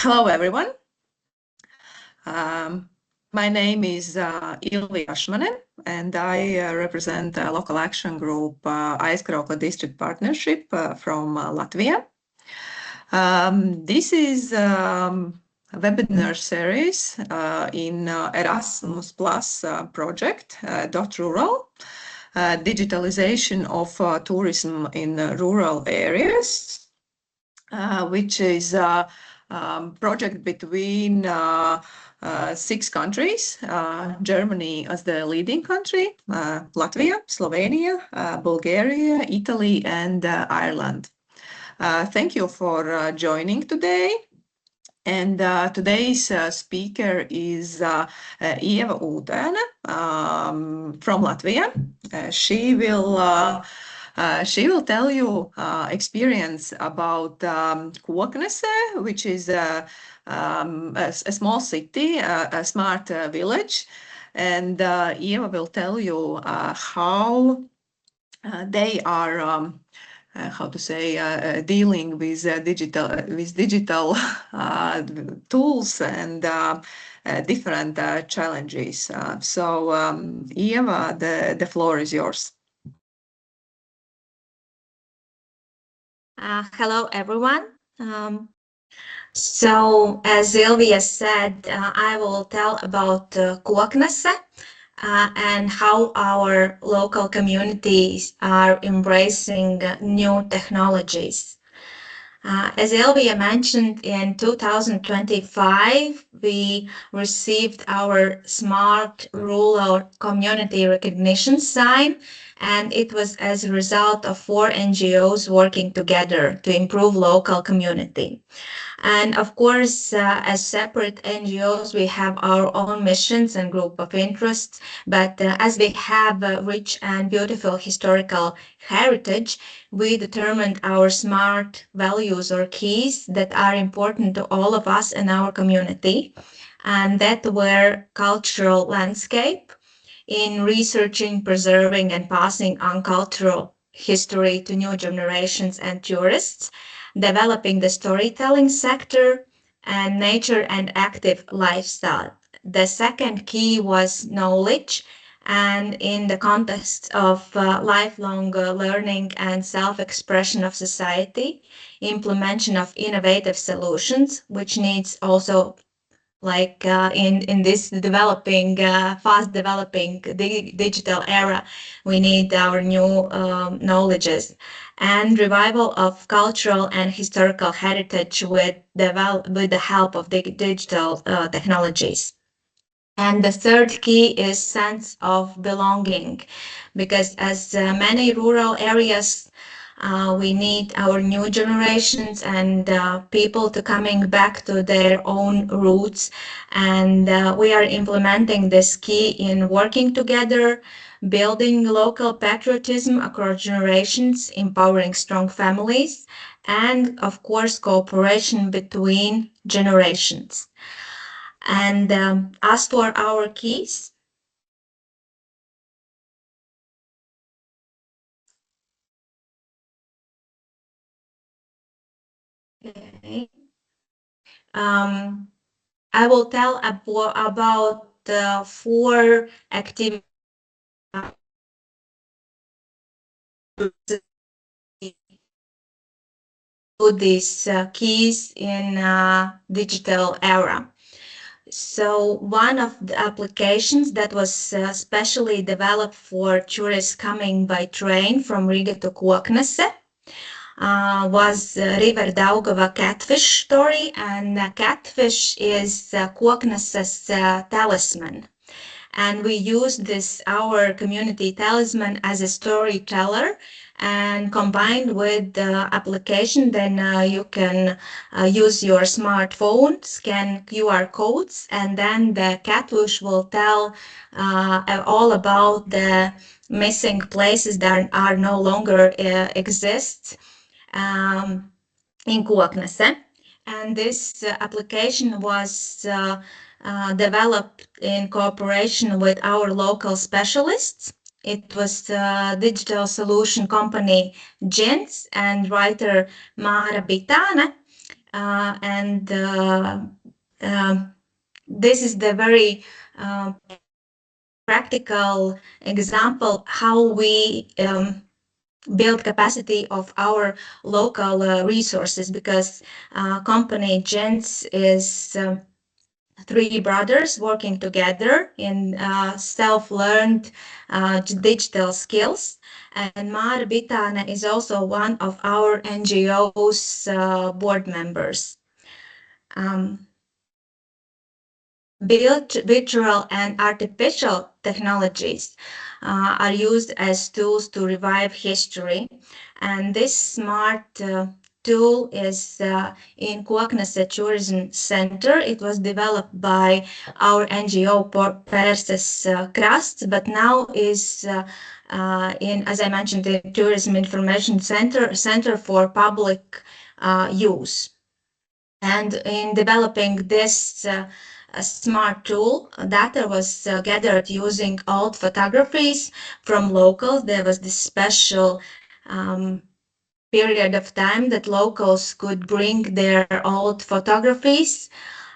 Hello, everyone. My name is Ilvi Ašmanen, and I represent local action group Aizkrauka District Partnership from Latvia. This is a webinar series in Erasmus Plus project, .rural, digitalization of tourism in rural areas, which is a project between 6 countries, Germany as the leading country, Latvia, Slovenia, Bulgaria, Italy, and Ireland. Thank you for joining today. And today's speaker is Ieva Ūtēne from Latvia. She will tell you experience about Koknese, which is a small city, a smart village. And Ieva will tell you how they are dealing with digital tools and different challenges. So Ieva, the floor is yours. Hello, everyone. So, as Sylvia said, I will tell about Koknese and how our local communities are embracing new technologies. As Sylvia mentioned, in 2025, we received our Smart Rural Community Recognition sign, and it was as a result of 4 NGOs working together to improve local community. And of course, as separate NGOs, we have our own missions and group of interests. But as we have a rich and beautiful historical heritage, we determined our smart values or keys that are important to all of us in our community. And that were cultural landscape in researching, preserving, and passing on cultural history to new generations and tourists, developing the storytelling sector, and nature and active lifestyle. The second key was knowledge, and in the context of lifelong learning and self-expression of society, implementation of innovative solutions, which needs also like in this developing, fast developing digital era, we need our new knowledges and revival of cultural and historical heritage with the help of the digital technologies. And the third key is sense of belonging, because as many rural areas we need our new generations and people to coming back to their own roots. And we are implementing this key in working together, building local patriotism across generations, empowering strong families, and of course, cooperation between generations. And as for our keys, okay. I will tell about the 4 activities these keys in digital era. So one of the applications that was specially developed for tourists coming by train from Riga to Koknese was River Daugava catfish story, and catfish is Koknese's talisman. And we use this, our community talisman, as a storyteller, and combined with the application, then you can use your smartphone, scan QR codes, and then the catfish will tell all about the missing places that are no longer exist in Koknese. And this application was developed in cooperation with our local specialists. It was digital solution company Jins and writer Mara Bitane. and um, this is the very practical example how we build capacity of our local resources, because company Gens is three brothers working together in self-learned digital skills. And Mara Bitana is also one of our NGO's board members. Um, Virtual and artificial technologies are used as tools to revive history. And this smart tool is in Koknese Tourism Center. It was developed by our NGO Perses Krasts, but now is in, as I mentioned, the Tourism Information Center for public use. And in developing this smart tool, data was gathered using old photographies from locals. There was this special period of time that locals could bring their old photographies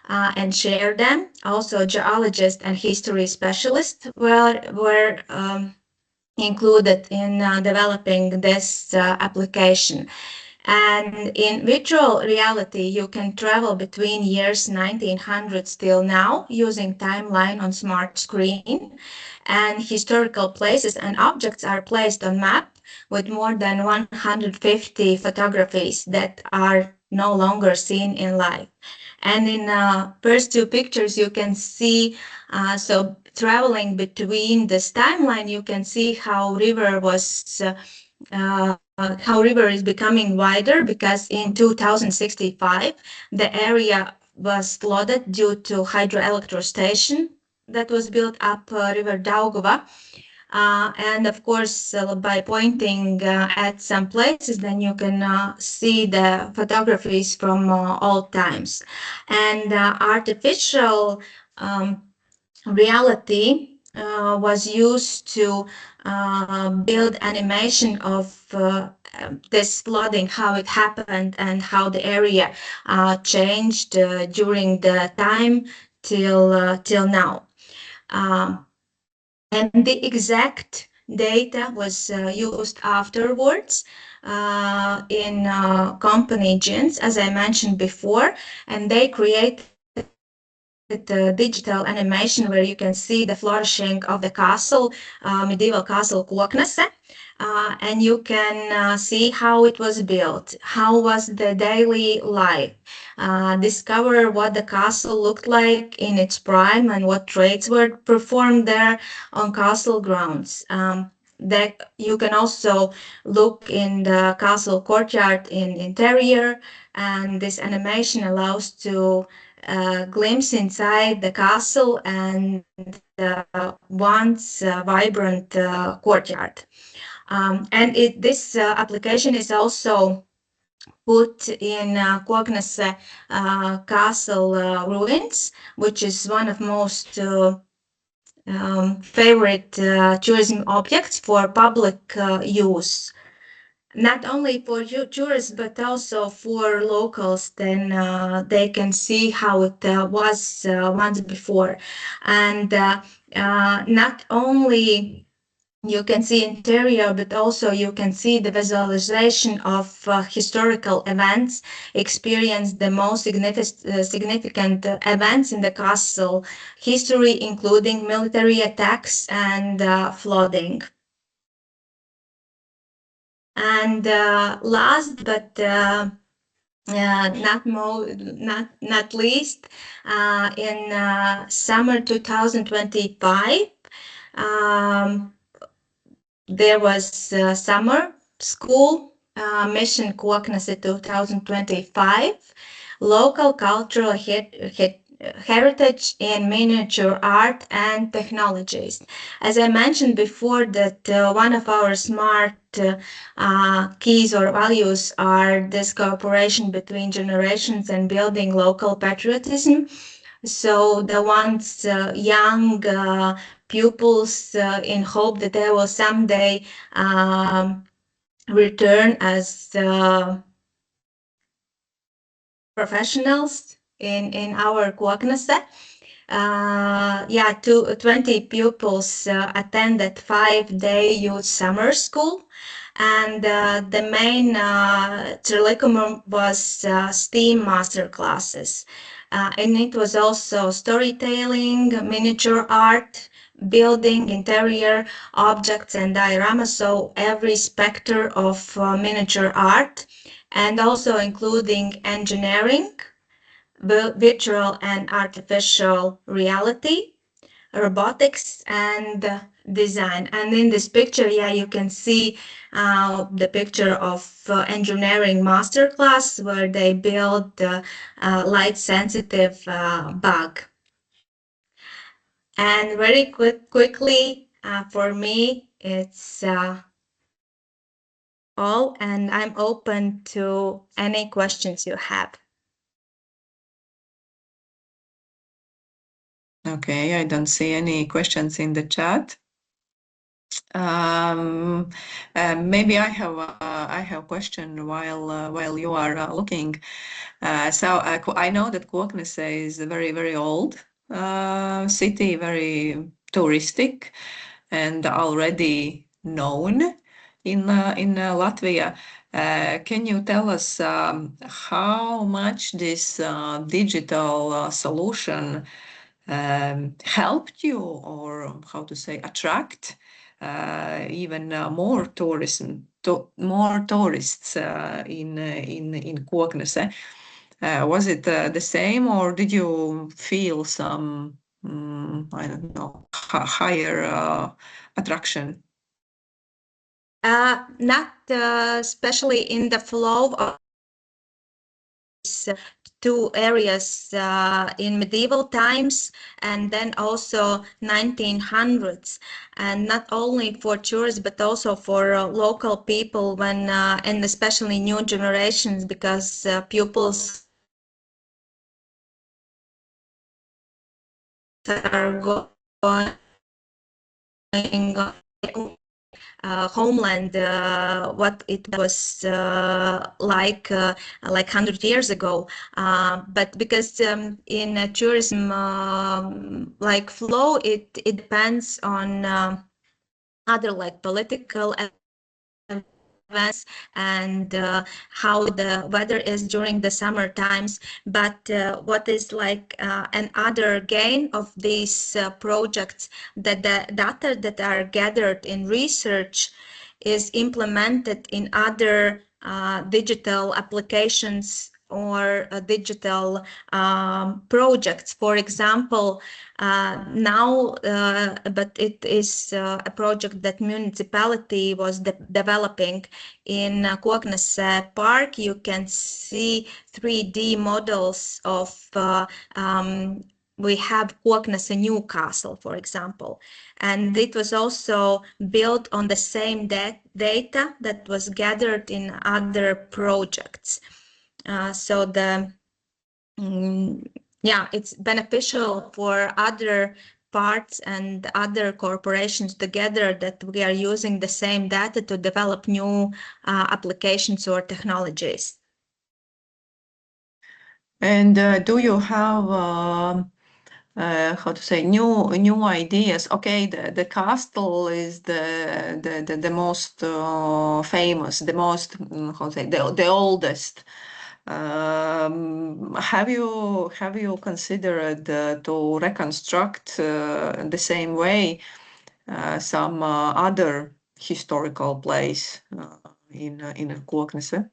and share them. Also, geologists and history specialists were included in developing this application. And in virtual reality, you can travel between years 1900 till now using timeline on smart screen, and historical places and objects are placed on map with more than 150 photographies that are no longer seen in life. And in first two pictures, you can see, so traveling between this timeline, you can see how river was how river is becoming wider, because in 2065 the area was flooded due to hydroelectrostation that was built up river Daugava. And of course, by pointing at some places, then you can see the photographies from old times. And artificial reality was used to build animation of this flooding, how it happened, and how the area changed during the time till now. Um, and the exact data was used afterwards in company Gens, as I mentioned before, and they created digital animation where you can see the flourishing of the castle, medieval castle Koknese. And you can see how it was built, how was the daily life, discover what the castle looked like in its prime and what trades were performed there on castle grounds. That you can also look in the castle courtyard in interior, and this animation allows to glimpse inside the castle and once vibrant courtyard. And this application is also put in Koknese castle ruins, which is one of most favorite tourism objects for public use. Not only for tourists, but also for locals, then they can see how it was once before. And not only you can see interior, but also you can see the visualization of historical events, experience the most significant events in the castle history, including military attacks and flooding. And last but not least, in summer 2025, um, there was summer school mission Koknese 2025, local cultural heritage in miniature art and technologies. As I mentioned before, that one of our smart keys or values are this cooperation between generations and building local patriotism. So the ones young pupils in hope that they will someday return as professionals in our Koknese. 20 pupils attended 5-day youth summer school. And the main curriculum was STEAM master classes. And it was also storytelling, miniature art, building interior objects and dioramas, so every spectrum of miniature art, and also including engineering, virtual and artificial reality, robotics, and design. And in this picture, you can see the picture of engineering masterclass where they build light sensitive bug. And very quickly, for me, it's all, and I'm open to any questions you have. Okay, I don't see any questions in the chat. Maybe I have question while you are looking. I know that Koknese is a very old city, very touristic, and already known in Latvia. Can you tell us how much this digital solution helped you, or how to say, attract even more more tourists in Koknese? Was it the same, or did you feel some I don't know, higher attraction? Not especially in the flow of two areas in medieval times and then also 1900s, and not only for tourists but also for local people when and especially new generations, because pupils are going homeland, what it was like 100 years ago. But because in tourism, like flow, it depends on other like political events and how the weather is during the summer times. But what is like another gain of these projects, that the data that are gathered in research is implemented in other digital applications or digital projects. For example, now, but it is a project that municipality was developing in Koknese Park. You can see 3D models of we have Koknese Newcastle, for example, and it was also built on the same data that was gathered in other projects. So it's beneficial for other parts and other corporations together that we are using the same data to develop new applications or technologies. And do you have how to say, new ideas? Okay, the castle is the most famous, the most how to say, the oldest. Have you considered to reconstruct the same way some other historical place in Koknese?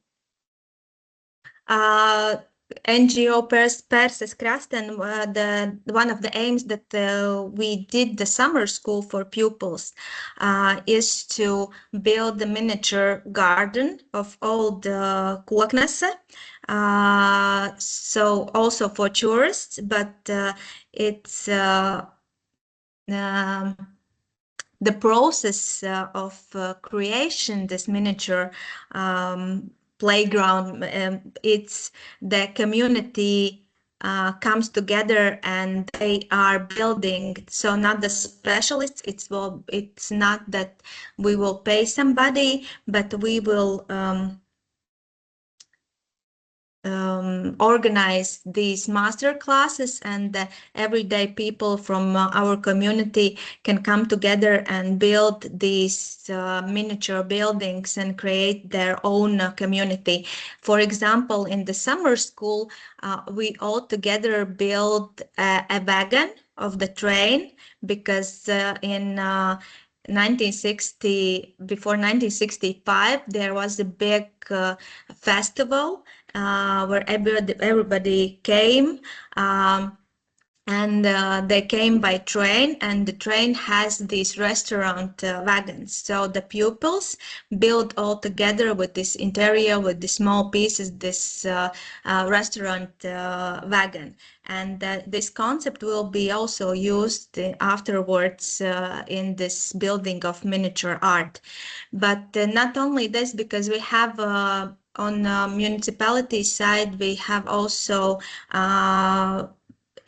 NGO Perses Krasten, one of the aims that we did the summer school for pupils is to build the miniature garden of old Koknese. So also for tourists, but it's the process of creation this miniature playground, it's the community comes together and they are building. So not the specialists, it's not that we will pay somebody, but we will organize these master classes, and everyday people from our community can come together and build these miniature buildings and create their own community. For example, in the summer school, we all together build a wagon of the train, because in 1960, before 1965, there was a big festival where everybody came. And they came by train, and the train has these restaurant wagons. So the pupils build all together with this interior, with the small pieces, this restaurant wagon. And this concept will be also used afterwards in this building of miniature art. But not only this, because we have on the municipality side, we have also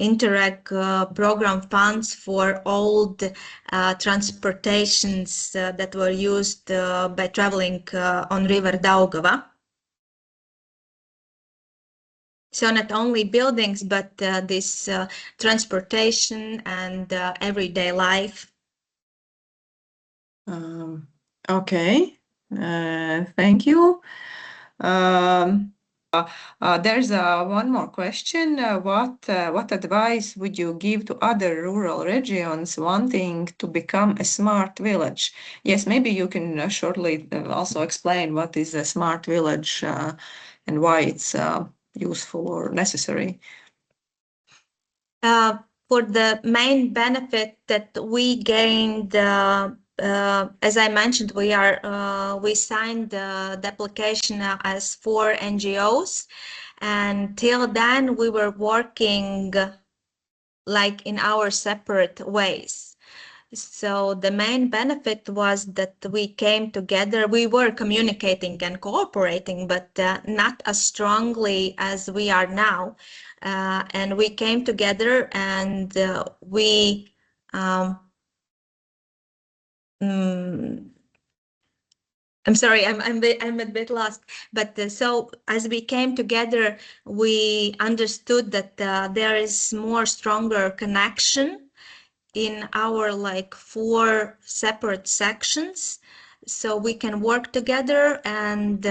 Interreg program funds for old transportations that were used by traveling on River Daugava. So not only buildings, but this transportation and everyday life. Okay, thank you. There's one more question. What advice would you give to other rural regions wanting to become a smart village? Yes, maybe you can shortly also explain what is a smart village and why it's useful or necessary. For the main benefit that we gained, as I mentioned, we signed the application as 4 NGOs, and till then we were working like in our separate ways. So the main benefit was that we came together. We were communicating and cooperating, but not as strongly as we are now. And we came together, and we I'm sorry, I'm a bit lost. But so as we came together, we understood that there is more stronger connection in our like 4 separate sections, so we can work together and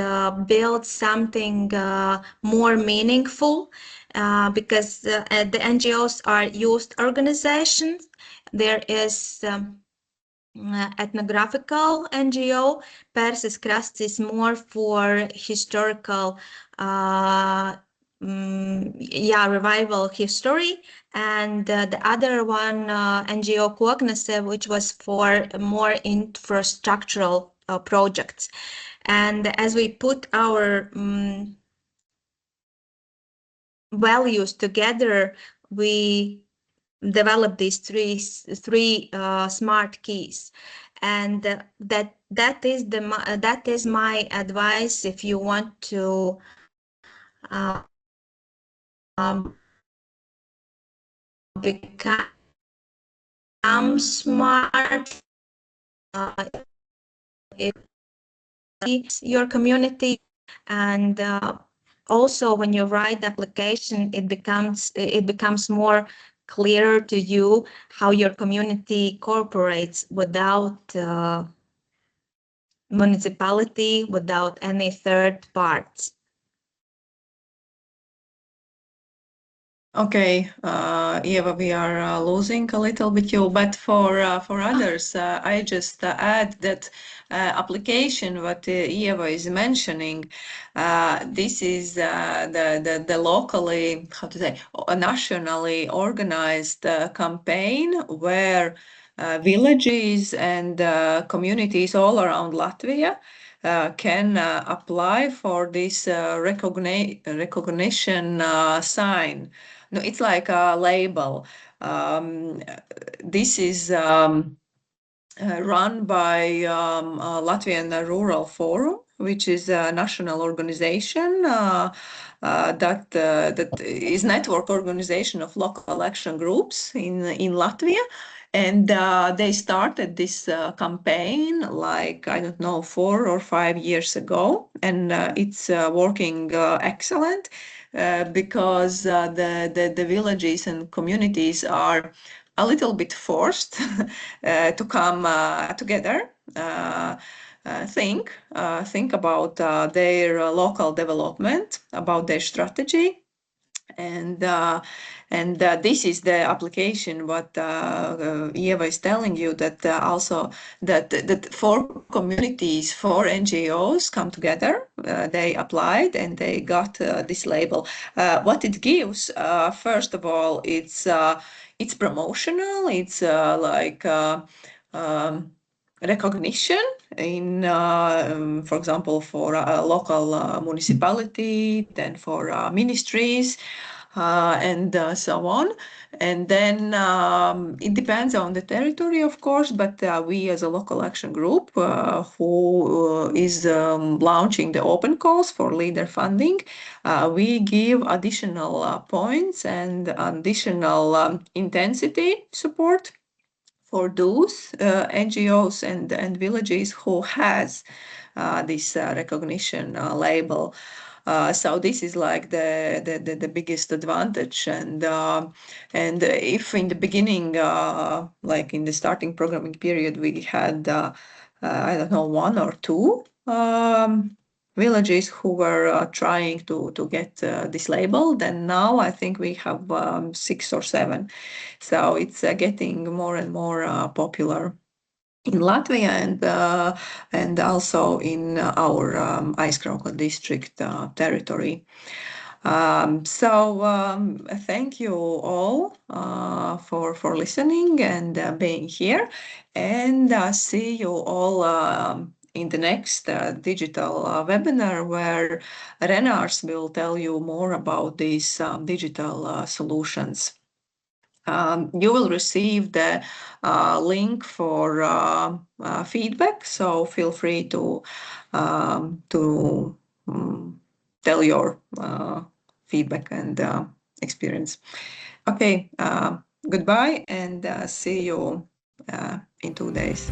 build something more meaningful, because the NGOs are youth organizations. There is ethnographical NGO. Persis Krasts is more for historical revival history, and the other one, NGO Koknese, which was for more infrastructural projects. And as we put our values together, we develop these three smart keys, and that is my advice if you want to become smart, your community, and also when you write the application, it becomes more clear to you how your community cooperates without municipality, without any third parts. Okay, Eva, we are losing a little bit you, but for others, I just add that application what Eva is mentioning. This is the locally, how to say, nationally organized campaign where villages and communities all around Latvia can apply for this recognition sign. No, it's like a label. This is run by Latvian Rural Forum, which is a national organization that is network organization of local action groups in Latvia. And they started this campaign like, I don't know, 4 or 5 years ago. And it's working excellent because the villages and communities are a little bit forced to come together. Think about their local development, about their strategy, and this is the application what Eva is telling you, that also that four communities, four NGOs come together, they applied and they got this label. What it gives, first of all, it's promotional, it's um, recognition in, for example, for a local municipality, then for ministries, and so on. And then it depends on the territory, of course, but we as a local action group who is launching the open calls for leader funding, we give additional points and additional intensity support for those NGOs and villages who has this recognition label. So this is like the biggest advantage. And if in the beginning, like in the starting programming period, we had I don't know, one or two villages who were trying to get this label, then now I think we have 6 or 7. So it's getting more and more popular in Latvia, and also in our Aizkraukla district territory. Thank you all for listening and being here, and see you all in the next digital webinar, where Renars will tell you more about these digital solutions. You will receive the link for feedback, so feel free to tell your feedback and experience. Okay, goodbye, and see you in 2 days.